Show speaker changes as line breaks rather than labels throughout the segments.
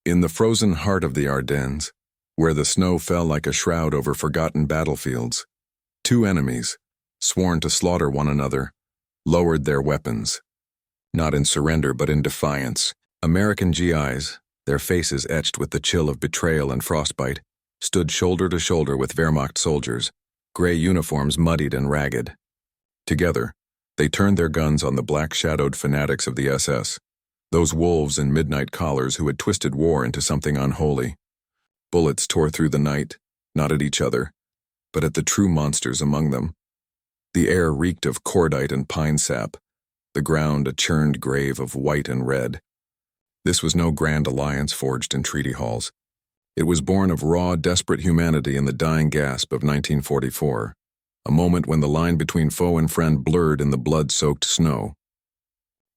In the frozen heart of the Ardennes, where the snow fell like a shroud over forgotten battlefields, two enemies, sworn to slaughter one another, lowered their weapons. Not in surrender but in defiance, American GIs, their faces etched with the chill of betrayal and frostbite, stood shoulder to shoulder with Wehrmacht soldiers, gray uniforms muddied and ragged. Together, they turned their guns on the black-shadowed fanatics of the SS, those wolves in midnight collars who had twisted war into something unholy. Bullets tore through the night, not at each other, but at the true monsters among them. The air reeked of cordite and pine sap, the ground a churned grave of white and red. This was no grand alliance forged in treaty halls. It was born of raw, desperate humanity in the dying gasp of 1944, a moment when the line between foe and friend blurred in the blood-soaked snow.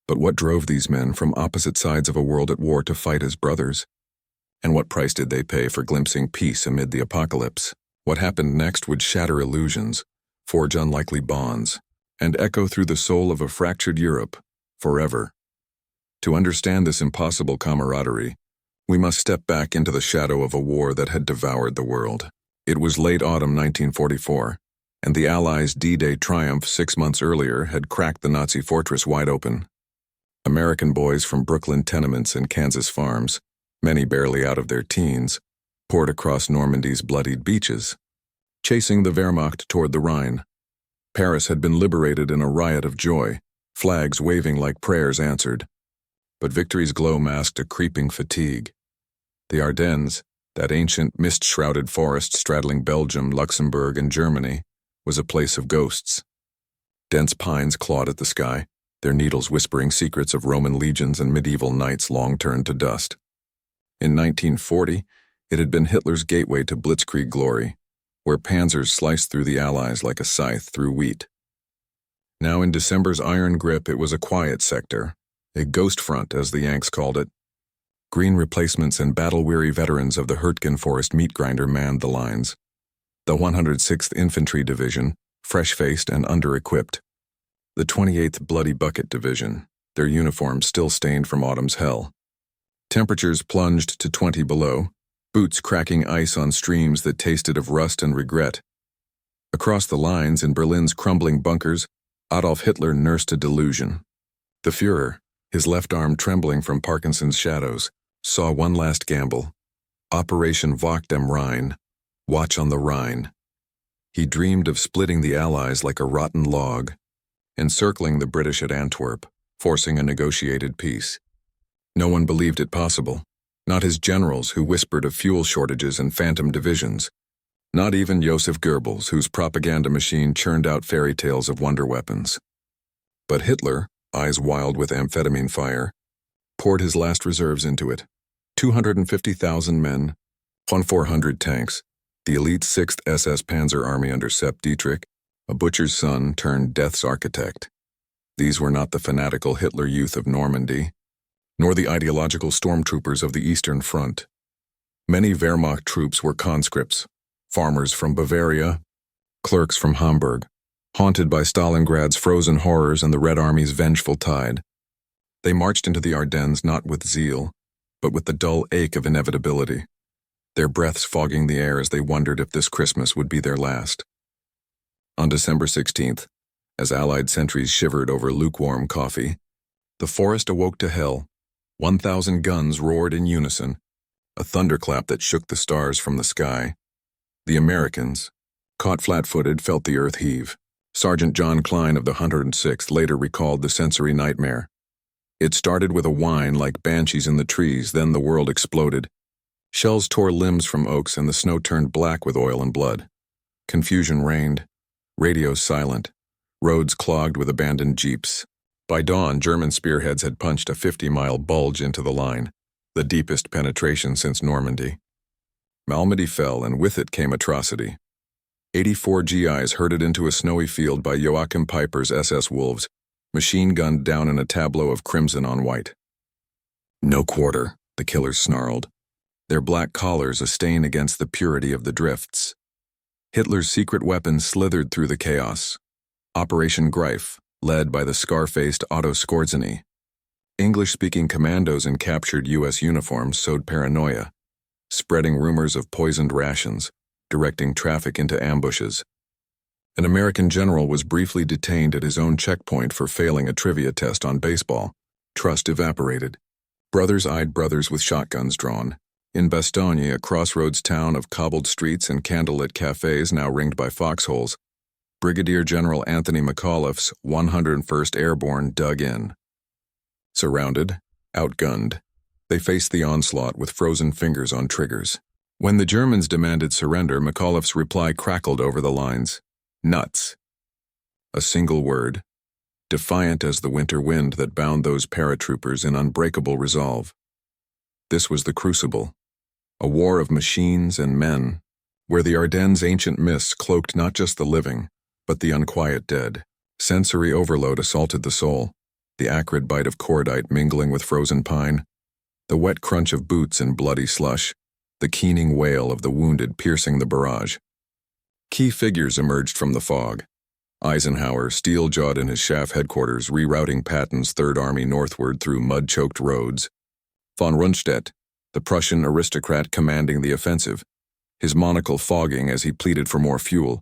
But what drove these men from opposite sides of a world at war to fight as brothers? And what price did they pay for glimpsing peace amid the apocalypse? What happened next would shatter illusions, forge unlikely bonds, and echo through the soul of a fractured Europe, forever. To understand this impossible camaraderie, we must step back into the shadow of a war that had devoured the world. It was late autumn 1944, and the Allies' D-Day triumph 6 months earlier had cracked the Nazi fortress wide open. American boys from Brooklyn tenements and Kansas farms, many barely out of their teens, poured across Normandy's bloodied beaches, chasing the Wehrmacht toward the Rhine. Paris had been liberated in a riot of joy, flags waving like prayers answered. But victory's glow masked a creeping fatigue. The Ardennes, that ancient mist-shrouded forest straddling Belgium, Luxembourg, and Germany, was a place of ghosts. Dense pines clawed at the sky, their needles whispering secrets of Roman legions and medieval knights long turned to dust. In 1940, it had been Hitler's gateway to blitzkrieg glory, where panzers sliced through the Allies like a scythe through wheat. Now in December's iron grip, it was a quiet sector, a ghost front as the Yanks called it. Green replacements and battle-weary veterans of the Hurtgen Forest meat grinder manned the lines. The 106th Infantry Division, fresh-faced and under-equipped. The 28th Bloody Bucket Division, their uniforms still stained from autumn's hell. Temperatures plunged to 20 below, boots cracking ice on streams that tasted of rust and regret. Across the lines in Berlin's crumbling bunkers, Adolf Hitler nursed a delusion. The Führer, his left arm trembling from Parkinson's shadows, saw one last gamble. Operation Wacht am Rhein, Watch on the Rhine. He dreamed of splitting the Allies like a rotten log, encircling the British at Antwerp, forcing a negotiated peace. No one believed it possible, not his generals who whispered of fuel shortages and phantom divisions, not even Joseph Goebbels, whose propaganda machine churned out fairy tales of wonder weapons. But Hitler, eyes wild with amphetamine fire, poured his last reserves into it. 250,000 men, 400 tanks, the elite 6th SS Panzer Army under Sepp Dietrich, a butcher's son turned death's architect. These were not the fanatical Hitler youth of Normandy, nor the ideological stormtroopers of the Eastern Front. Many Wehrmacht troops were conscripts, farmers from Bavaria, clerks from Hamburg, haunted by Stalingrad's frozen horrors and the Red Army's vengeful tide. They marched into the Ardennes not with zeal, but with the dull ache of inevitability, their breaths fogging the air as they wondered if this Christmas would be their last. On December 16th, as Allied sentries shivered over lukewarm coffee, the forest awoke to hell. 1,000 guns roared in unison, a thunderclap that shook the stars from the sky. The Americans, caught flat-footed, felt the earth heave. Sergeant John Klein of the 106th later recalled the sensory nightmare. It started with a whine like banshees in the trees, then the world exploded. Shells tore limbs from oaks and the snow turned black with oil and blood. Confusion reigned. Radios silent. Roads clogged with abandoned jeeps. By dawn, German spearheads had punched a 50-mile bulge into the line, the deepest penetration since Normandy. Malmedy fell, and with it came atrocity. 84 GIs herded into a snowy field by Joachim Peiper's SS Wolves, machine-gunned down in a tableau of crimson on white. No quarter, the killers snarled, their black collars a stain against the purity of the drifts. Hitler's secret weapons slithered through the chaos. Operation Greif, led by the scar-faced Otto Skorzeny. English-speaking commandos in captured U.S. uniforms sowed paranoia, spreading rumors of poisoned rations, directing traffic into ambushes. An American general was briefly detained at his own checkpoint for failing a trivia test on baseball. Trust evaporated. Brothers eyed brothers with shotguns drawn. In Bastogne, a crossroads town of cobbled streets and candlelit cafes now ringed by foxholes, Brigadier General Anthony McAuliffe's 101st Airborne dug in. Surrounded, outgunned, they faced the onslaught with frozen fingers on triggers. When the Germans demanded surrender, McAuliffe's reply crackled over the lines. Nuts. A single word, defiant as the winter wind that bound those paratroopers in unbreakable resolve. This was the crucible, a war of machines and men, where the Ardennes' ancient mists cloaked not just the living, but the unquiet dead. Sensory overload assaulted the soul, the acrid bite of cordite mingling with frozen pine, the wet crunch of boots in bloody slush, the keening wail of the wounded piercing the barrage. Key figures emerged from the fog. Eisenhower, steel-jawed in his chaff headquarters, rerouting Patton's Third Army northward through mud-choked roads. Von Rundstedt, the Prussian aristocrat commanding the offensive, his monocle fogging as he pleaded for more fuel.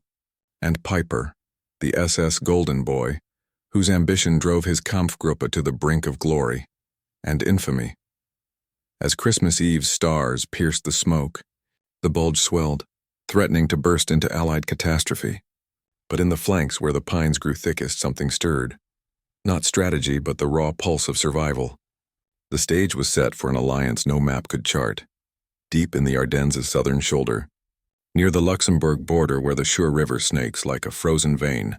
And Piper, the SS golden boy, whose ambition drove his Kampfgruppe to the brink of glory and infamy. As Christmas Eve's stars pierced the smoke, the bulge swelled, threatening to burst into Allied catastrophe. But in the flanks where the pines grew thickest, something stirred. Not strategy, but the raw pulse of survival. The stage was set for an alliance no map could chart. Deep in the Ardennes' southern shoulder, near the Luxembourg border where the Schur River snakes like a frozen vein,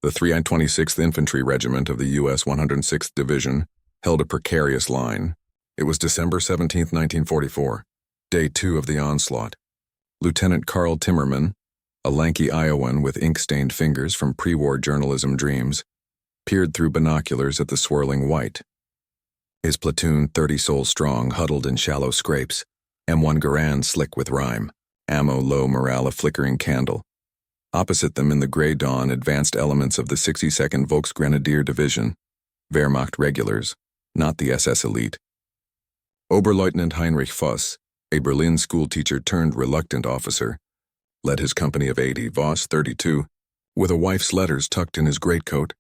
the 326th Infantry Regiment of the U.S. 106th Division held a precarious line. It was December 17, 1944, day 2 of the onslaught. Lieutenant Karl Timmermann, a lanky Iowan with ink-stained fingers from pre-war journalism dreams, peered through binoculars at the swirling white. His platoon, 30 souls strong, huddled in shallow scrapes, M1 Garand slick with rime, ammo low, morale a flickering candle. Opposite them in the gray dawn, advanced elements of the 62nd Volksgrenadier Division, Wehrmacht regulars, not the SS elite. Oberleutnant Heinrich Voss, a Berlin schoolteacher turned reluctant officer, led his company of 80, Voss 32, with a wife's letters tucked in his greatcoat,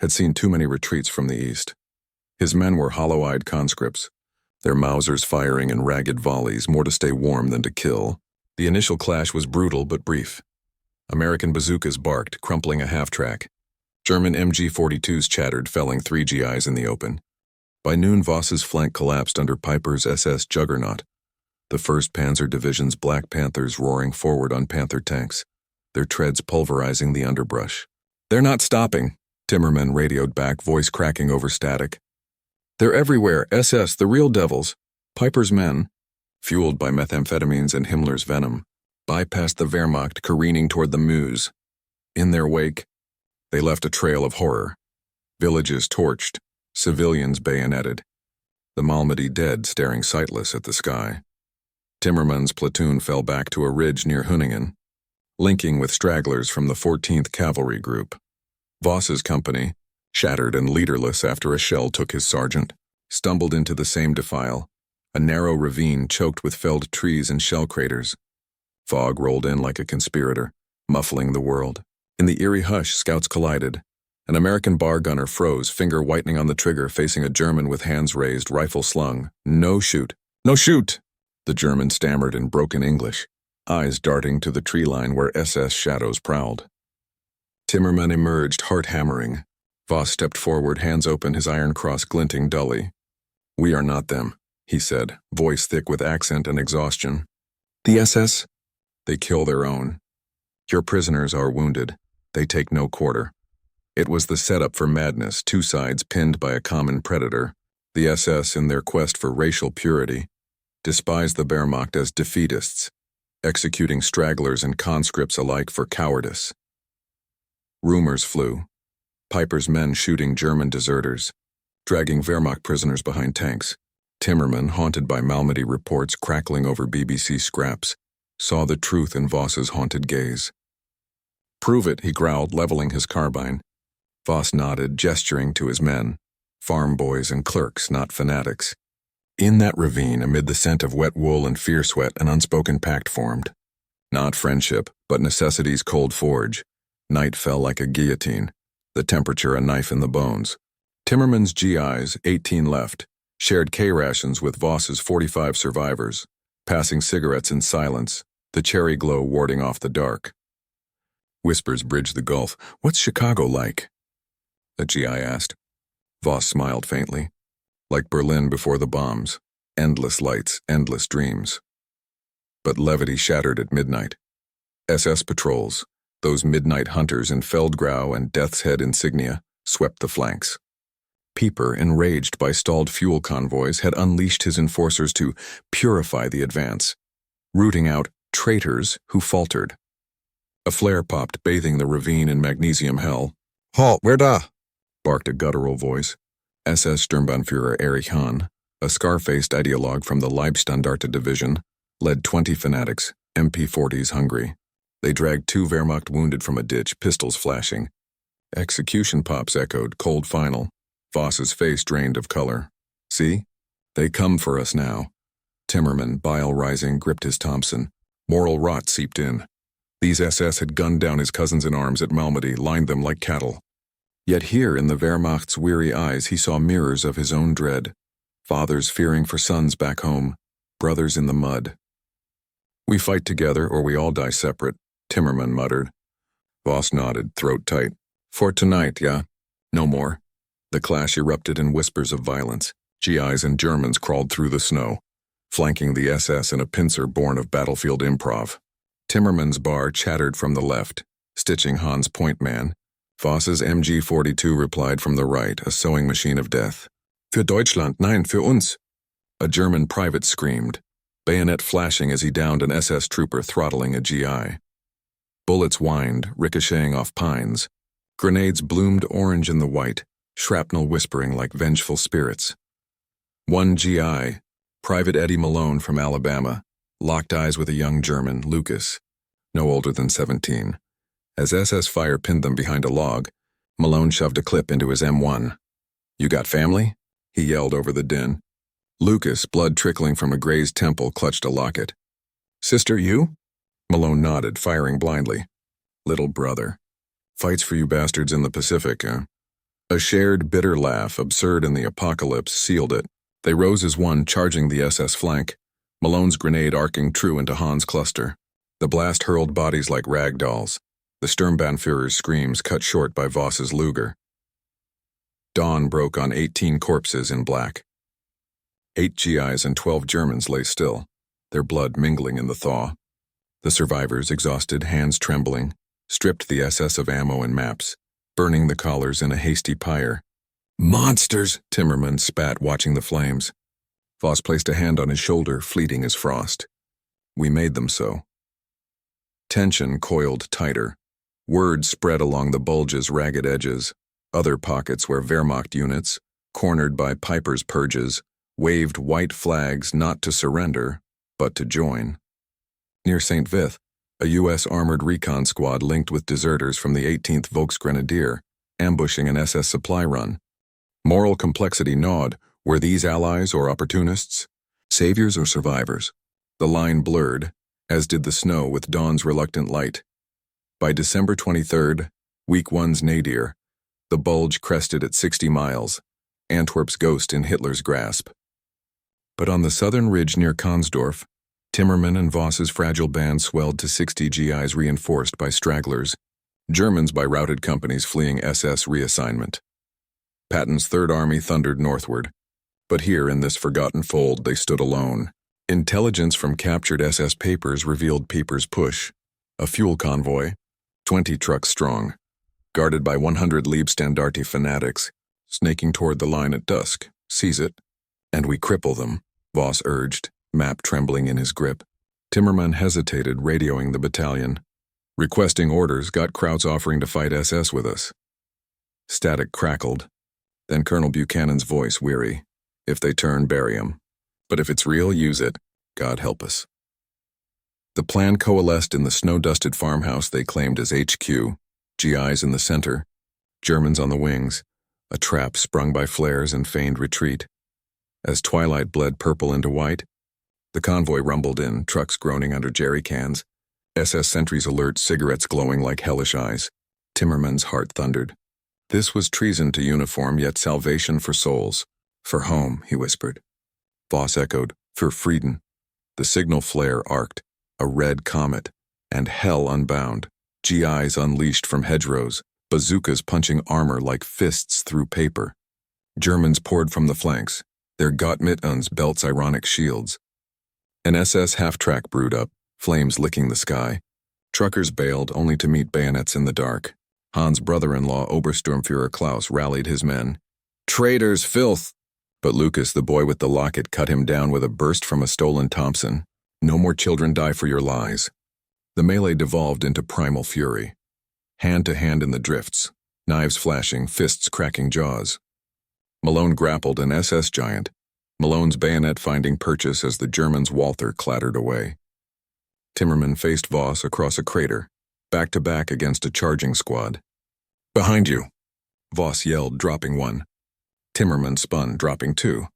had seen too many retreats from the east. His men were hollow-eyed conscripts, their Mausers firing in ragged volleys, more to stay warm than to kill. The initial clash was brutal but brief. American bazookas barked, crumpling a half-track. German MG-42s chattered, felling 3 GIs in the open. By noon, Voss's flank collapsed under Piper's SS juggernaut, the 1st Panzer Division's Black Panthers roaring forward on Panther tanks, their treads pulverizing the underbrush. "They're not stopping," Timmermann radioed back, voice cracking over static. "They're everywhere, SS, the real devils." Piper's men, fueled by methamphetamines and Himmler's venom, bypassed the Wehrmacht, careening toward the Meuse. In their wake, they left a trail of horror. Villages torched, civilians bayoneted, the Malmedy dead staring sightless at the sky. Timmermann's platoon fell back to a ridge near Hunningen, linking with stragglers from the 14th Cavalry Group. Voss's company, shattered and leaderless after a shell took his sergeant, stumbled into the same defile, a narrow ravine choked with felled trees and shell craters. Fog rolled in like a conspirator, muffling the world. In the eerie hush, scouts collided. An American bar gunner froze, finger whitening on the trigger, facing a German with hands raised, rifle slung. "No shoot! No shoot!" The German stammered in broken English, eyes darting to the tree line where SS shadows prowled. Timmermann emerged, heart hammering. Voss stepped forward, hands open, his iron cross glinting dully. "We are not them," he said, voice thick with accent and exhaustion. "The SS? They kill their own. Your prisoners are wounded. They take no quarter." It was the setup for madness, 2 sides pinned by a common predator. The SS, in their quest for racial purity, despised the Wehrmacht as defeatists, executing stragglers and conscripts alike for cowardice. Rumors flew. Piper's men shooting German deserters, dragging Wehrmacht prisoners behind tanks. Timmermann, haunted by Malmedy reports crackling over BBC scraps, saw the truth in Voss's haunted gaze. "Prove it," he growled, leveling his carbine. Voss nodded, gesturing to his men. Farm boys and clerks, not fanatics. In that ravine, amid the scent of wet wool and fear sweat, an unspoken pact formed. Not friendship, but necessity's cold forge. Night fell like a guillotine, the temperature a knife in the bones. Timmermann's GIs, 18 left, shared K-rations with Voss's 45 survivors, passing cigarettes in silence, the cherry glow warding off the dark. Whispers bridged the gulf. "What's Chicago like?" a GI asked. Voss smiled faintly. Like Berlin before the bombs. Endless lights, endless dreams. But levity shattered at midnight. SS patrols, those midnight hunters in Feldgrau and Death's Head insignia, swept the flanks. Pieper, enraged by stalled fuel convoys, had unleashed his enforcers to purify the advance, rooting out traitors who faltered. A flare popped, bathing the ravine in magnesium hell. "Halt, wer da?" barked a guttural voice. SS Sturmbannführer Erich Hahn, a scar-faced ideologue from the Leibstandarte division, led 20 fanatics, MP40s hungry. They dragged 2 Wehrmacht wounded from a ditch, pistols flashing. Execution pops echoed, cold final. Voss's face drained of color. "See? They come for us now." Timmermann, bile rising, gripped his Thompson. Moral rot seeped in. These SS had gunned down his cousins in arms at Malmedy, lined them like cattle. Yet here in the Wehrmacht's weary eyes he saw mirrors of his own dread. Fathers fearing for sons back home, brothers in the mud. "We fight together or we all die separate," Timmermann muttered. Voss nodded, throat tight. "For tonight, yeah? No more." The clash erupted in whispers of violence. GIs and Germans crawled through the snow, flanking the SS in a pincer born of battlefield improv. Timmermann's bar chattered from the left, stitching Hahn's point man. Voss's MG-42 replied from the right, a sewing machine of death. "Für Deutschland, nein, für uns!" A German private screamed, bayonet flashing as he downed an SS trooper throttling a GI. Bullets whined, ricocheting off pines. Grenades bloomed orange in the white, shrapnel whispering like vengeful spirits. One GI, Private Eddie Malone from Alabama, locked eyes with a young German, Lucas, no older than 17. As SS fire pinned them behind a log, Malone shoved a clip into his M1. "You got family?" he yelled over the din. Lucas, blood trickling from a grazed temple, clutched a locket. "Sister, you?" Malone nodded, firing blindly. "Little brother. Fights for you bastards in the Pacific, huh?" A shared, bitter laugh, absurd in the apocalypse, sealed it. They rose as one, charging the SS flank, Malone's grenade arcing true into Hahn's cluster. The blast hurled bodies like rag dolls, the Sturmbannführer's screams cut short by Voss's Luger. Dawn broke on 18 corpses in black. 8 GIs and 12 Germans lay still, their blood mingling in the thaw. The survivors, exhausted, hands trembling, stripped the SS of ammo and maps, burning the collars in a hasty pyre. "Monsters!" Timmermann spat, watching the flames. Voss placed a hand on his shoulder, fleeting as frost. "We made them so." Tension coiled tighter. Word spread along the bulge's ragged edges. Other pockets where Wehrmacht units, cornered by Piper's purges, waved white flags not to surrender, but to join. Near St. Vith, a U.S. armored recon squad linked with deserters from the 18th Volksgrenadier, ambushing an SS supply run. Moral complexity gnawed. Were these allies or opportunists? Saviors or survivors? The line blurred, as did the snow with dawn's reluctant light. By December 23rd, Week 1's nadir, the bulge crested at 60 miles, Antwerp's ghost in Hitler's grasp. But on the southern ridge near Konsdorf, Timmermann and Voss's fragile band swelled to 60 GIs reinforced by stragglers, Germans by routed companies fleeing SS reassignment. Patton's Third Army thundered northward, but here in this forgotten fold they stood alone. Intelligence from captured SS papers revealed Pieper's push, a fuel convoy, 20 trucks strong, guarded by 100 Leibstandarte fanatics, snaking toward the line at dusk. "Seize it, and we cripple them," Voss urged, map trembling in his grip. Timmermann hesitated, radioing the battalion. "Requesting orders, got Krauts offering to fight SS with us." Static crackled. Then Colonel Buchanan's voice, weary. "If they turn, bury 'em. But if it's real, use it. God help us." The plan coalesced in the snow-dusted farmhouse they claimed as HQ, GIs in the center, Germans on the wings, a trap sprung by flares and feigned retreat. As twilight bled purple into white, the convoy rumbled in, trucks groaning under jerry cans, SS sentries alert, cigarettes glowing like hellish eyes. Timmermann's heart thundered. This was treason to uniform, yet salvation for souls. For home, he whispered. Voss echoed, for Frieden. The signal flare arced, a red comet, and hell unbound, GIs unleashed from hedgerows, bazookas punching armor like fists through paper. Germans poured from the flanks, their Gottmittens belts ironic shields. An SS half-track brewed up, flames licking the sky. Truckers bailed only to meet bayonets in the dark. Hans' brother-in-law, Obersturmführer Klaus, rallied his men. Traitors, filth! But Lucas, the boy with the locket, cut him down with a burst from a stolen Thompson. No more children die for your lies. The melee devolved into primal fury. Hand to hand in the drifts, knives flashing, fists cracking jaws. Malone grappled an SS giant, Malone's bayonet finding purchase as the German's Walther clattered away. Timmermann faced Voss across a crater, back to back against a charging squad. Behind you! Voss yelled, dropping one. Timmermann spun, dropping two.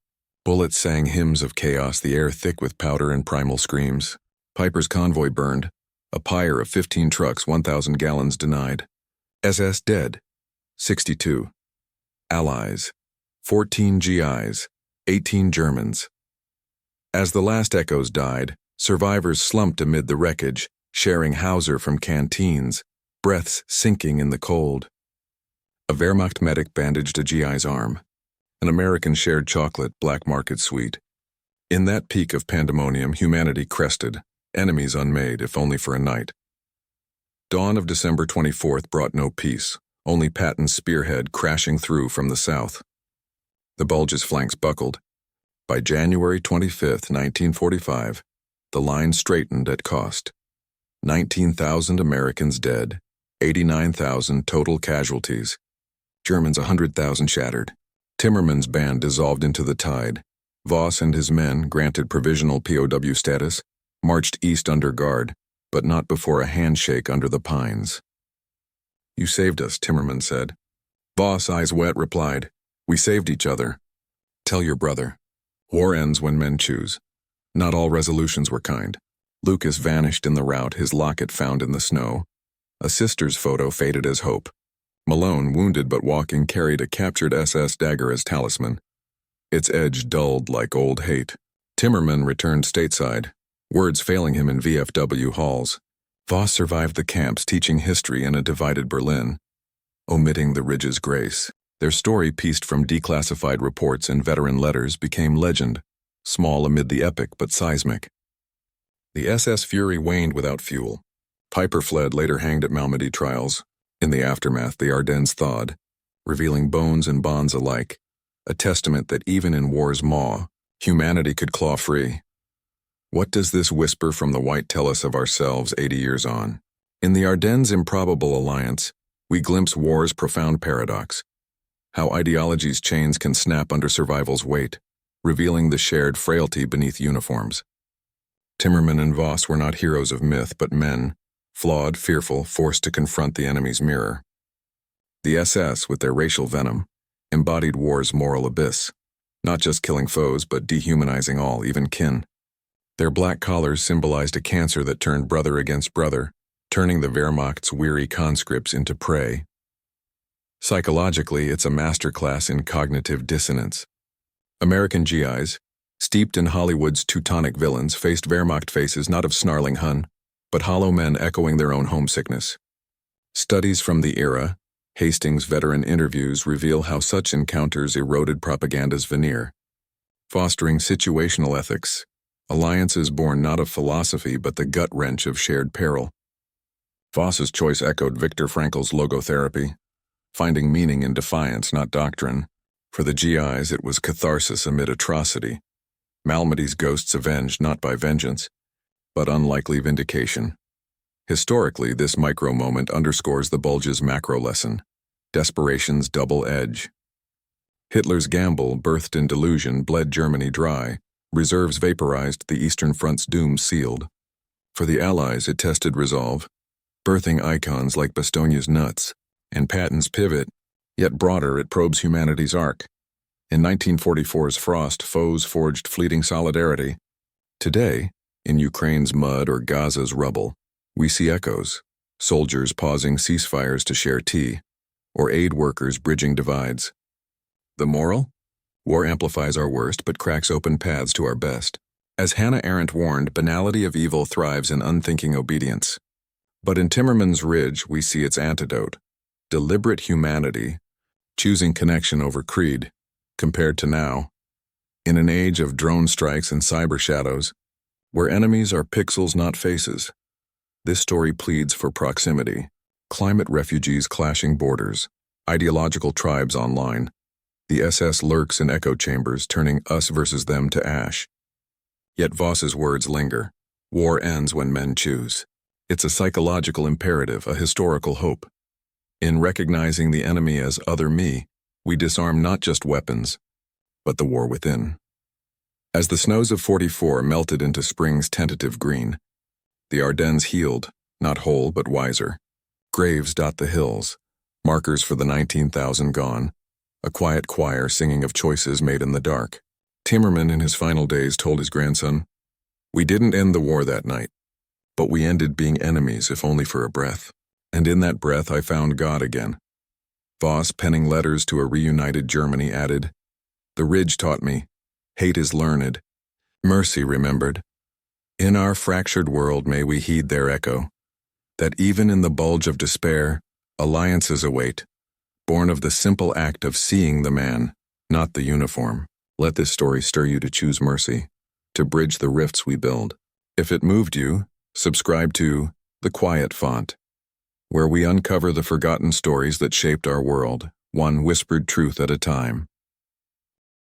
Bullets sang hymns of chaos, the air thick with powder and primal screams. Piper's convoy burned. A pyre of 15 trucks, 1,000 gallons denied. SS dead. 62. Allies. 14 GIs. 18 Germans. As the last echoes died, survivors slumped amid the wreckage, sharing Hauser from canteens, breaths sinking in the cold. A Wehrmacht medic bandaged a GI's arm. An American shared chocolate, black market sweet. In that peak of pandemonium, humanity crested, enemies unmade, if only for a night. Dawn of December 24th brought no peace, only Patton's spearhead crashing through from the south. The bulge's flanks buckled. By January 25th, 1945, the line straightened at cost. 19,000 Americans dead, 89,000 total casualties. Germans 100,000 shattered. Timmermann's band dissolved into the tide. Voss and his men, granted provisional POW status, marched east under guard, but not before a handshake under the pines. You saved us, Timmermann said. Voss, eyes wet, replied, We saved each other. Tell your brother. War ends when men choose. Not all resolutions were kind. Lucas vanished in the rout, his locket found in the snow. A sister's photo faded as hope. Malone, wounded but walking, carried a captured SS dagger as talisman. Its edge dulled like old hate. Timmermann returned stateside, words failing him in VFW halls. Voss survived the camps, teaching history in a divided Berlin, omitting the ridge's grace. Their story, pieced from declassified reports and veteran letters, became legend, small amid the epic but seismic. The SS fury waned without fuel. Piper fled, later hanged at Malmedy trials. In the aftermath, the Ardennes thawed, revealing bones and bonds alike, a testament that even in war's maw, humanity could claw free. What does this whisper from the white tell us of ourselves 80 years on? In the Ardennes' improbable alliance, we glimpse war's profound paradox, how ideology's chains can snap under survival's weight, revealing the shared frailty beneath uniforms. Timmermann and Voss were not heroes of myth, but men, flawed, fearful, forced to confront the enemy's mirror. The SS, with their racial venom, embodied war's moral abyss, not just killing foes, but dehumanizing all, even kin. Their black collars symbolized a cancer that turned brother against brother, turning the Wehrmacht's weary conscripts into prey. Psychologically, it's a masterclass in cognitive dissonance. American GIs, steeped in Hollywood's Teutonic villains, faced Wehrmacht faces not of snarling Hun, but hollow men echoing their own homesickness. Studies from the era, Hastings' veteran interviews, reveal how such encounters eroded propaganda's veneer, fostering situational ethics, alliances born not of philosophy but the gut wrench of shared peril. Voss's choice echoed Viktor Frankl's logotherapy, finding meaning in defiance, not doctrine. For the GIs, it was catharsis amid atrocity, Malmedy's ghosts avenged not by vengeance, but unlikely vindication. Historically, this micro-moment underscores the bulge's macro lesson, desperation's double edge. Hitler's gamble, birthed in delusion, bled Germany dry, reserves vaporized, the Eastern Front's doom sealed. For the Allies, it tested resolve, birthing icons like Bastonia's nuts, and Patton's pivot, Yet broader, it probes humanity's arc. In 1944's frost, foes forged fleeting solidarity. Today, in Ukraine's mud or Gaza's rubble, we see echoes, soldiers pausing ceasefires to share tea, or aid workers bridging divides. The moral? War amplifies our worst but cracks open paths to our best. As Hannah Arendt warned, banality of evil thrives in unthinking obedience. But in Timmermann's Ridge, we see its antidote: deliberate humanity, choosing connection over creed. Compared to now, in an age of drone strikes and cyber shadows, where enemies are pixels not faces, this story pleads for proximity. Climate refugees clashing borders, ideological tribes online. The SS lurks in echo chambers, turning us versus them to ash. Yet Voss's words linger. War ends when men choose. It's a psychological imperative, a historical hope. In recognizing the enemy as other me, we disarm not just weapons, but the war within. As the snows of '44 melted into spring's tentative green, the Ardennes healed, not whole but wiser. Graves dot the hills, markers for the 19,000 gone, a quiet choir singing of choices made in the dark. Timmermann in his final days told his grandson, "We didn't end the war that night, but we ended being enemies if only for a breath. And in that breath I found God again." Voss, penning letters to a reunited Germany, added, "The Ridge taught me, hate is learned, mercy remembered. In our fractured world may we heed their echo, that even in the bulge of despair, alliances await, born of the simple act of seeing the man, not the uniform." Let this story stir you to choose mercy, to bridge the rifts we build. If it moved you, subscribe to The Quiet Font, where we uncover the forgotten stories that shaped our world, one whispered truth at a time.